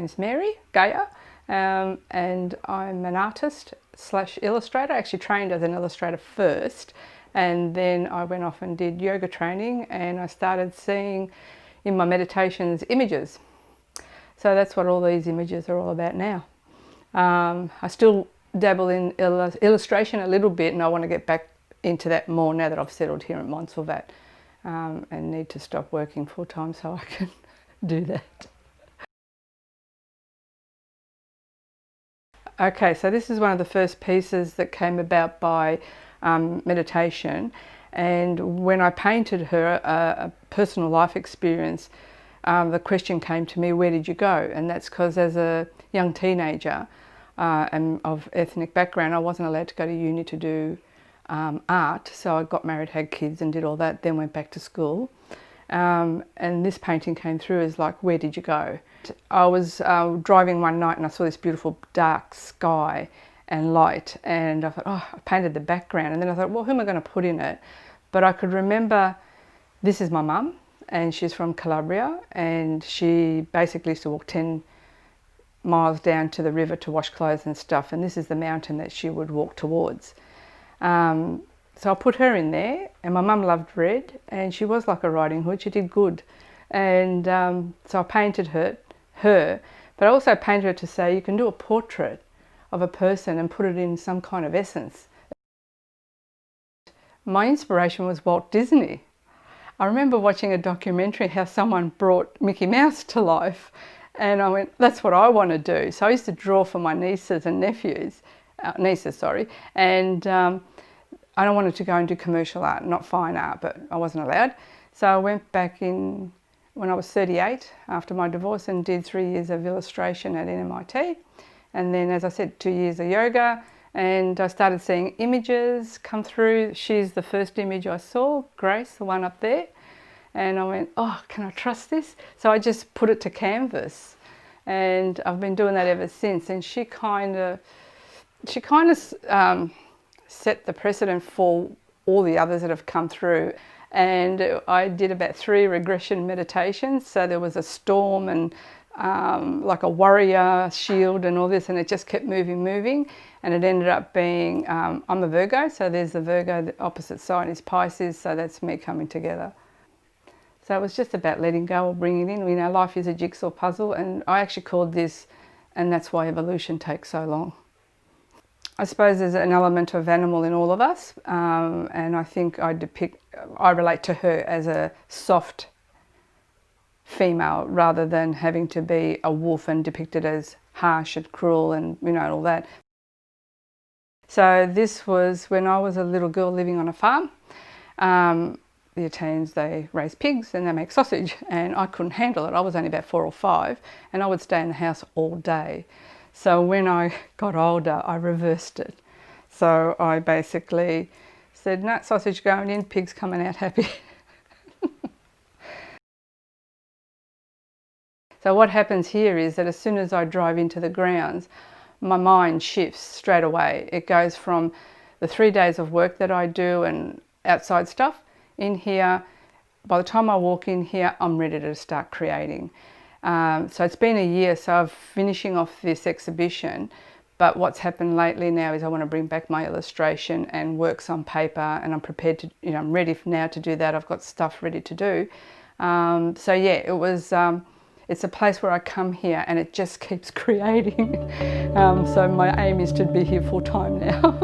name's Mary, Caia, and I'm an artist / illustrator. I actually trained as an illustrator first, and then I went off and did yoga training, and I started seeing in my meditations images. So that's what all these images are all about now. I still dabble in illustration a little bit, and I want to get back into that more now that I've settled here at Montsalvat, and need to stop working full time so I can do that. Okay, so this is one of the first pieces that came about by meditation, and when I painted her a personal life experience, the question came to me, where did you go? And that's because as a young teenager and of ethnic background, I wasn't allowed to go to uni to do art, so I got married, had kids and did all that, then went back to school. And this painting came through as like, where did you go? I was driving one night and I saw this beautiful dark sky and light, and I thought, oh, I painted the background, and then I thought, well, who am I going to put in it? But I could remember, this is my mum, and she's from Calabria, and she basically used to walk 10 miles down to the river to wash clothes and stuff, and this is the mountain that she would walk towards. So I put her in there, and my mum loved red, and she was like a Riding Hood, she did good. And so I painted her, but I also painted her to say you can do a portrait of a person and put it in some kind of essence. My inspiration was Walt Disney. I remember watching a documentary how someone brought Mickey Mouse to life, and I went, that's what I want to do. So I used to draw for my nieces and nephews, and I wanted to go and do commercial art, not fine art, but I wasn't allowed. So I went back in when I was 38 after my divorce and did 3 years of illustration at NMIT. And then, as I said, 2 years of yoga, and I started seeing images come through. She's the first image I saw, Grace, the one up there. And I went, oh, can I trust this? So I just put it to canvas, and I've been doing that ever since. And she kind of set the precedent for all the others that have come through. And I did about 3 regression meditations. So there was a storm and like a warrior shield and all this, and it just kept moving. And it ended up being, I'm a Virgo, so there's the Virgo, the opposite side is Pisces, so that's me coming together. So it was just about letting go or bringing it in. You know, life is a jigsaw puzzle, and I actually called this, and that's why evolution takes so long. I suppose there's an element of animal in all of us, and I think I relate to her as a soft female rather than having to be a wolf and depicted as harsh and cruel and, you know, all that. So this was when I was a little girl living on a farm. The Italians, they raise pigs and they make sausage, and I couldn't handle it. I was only about 4 or 5, and I would stay in the house all day. So when I got older, I reversed it. So I basically said, no, sausage going in, pigs coming out happy. So what happens here is that as soon as I drive into the grounds, my mind shifts straight away. It goes from the 3 days of work that I do and outside stuff in here. By the time I walk in here, I'm ready to start creating. So it's been a year, so I'm finishing off this exhibition, but what's happened lately now is I want to bring back my illustration and works on paper, and I'm prepared to, you know, I'm ready now to do that. I've got stuff ready to do. So yeah, it was, it's a place where I come here and it just keeps creating. So my aim is to be here full time now.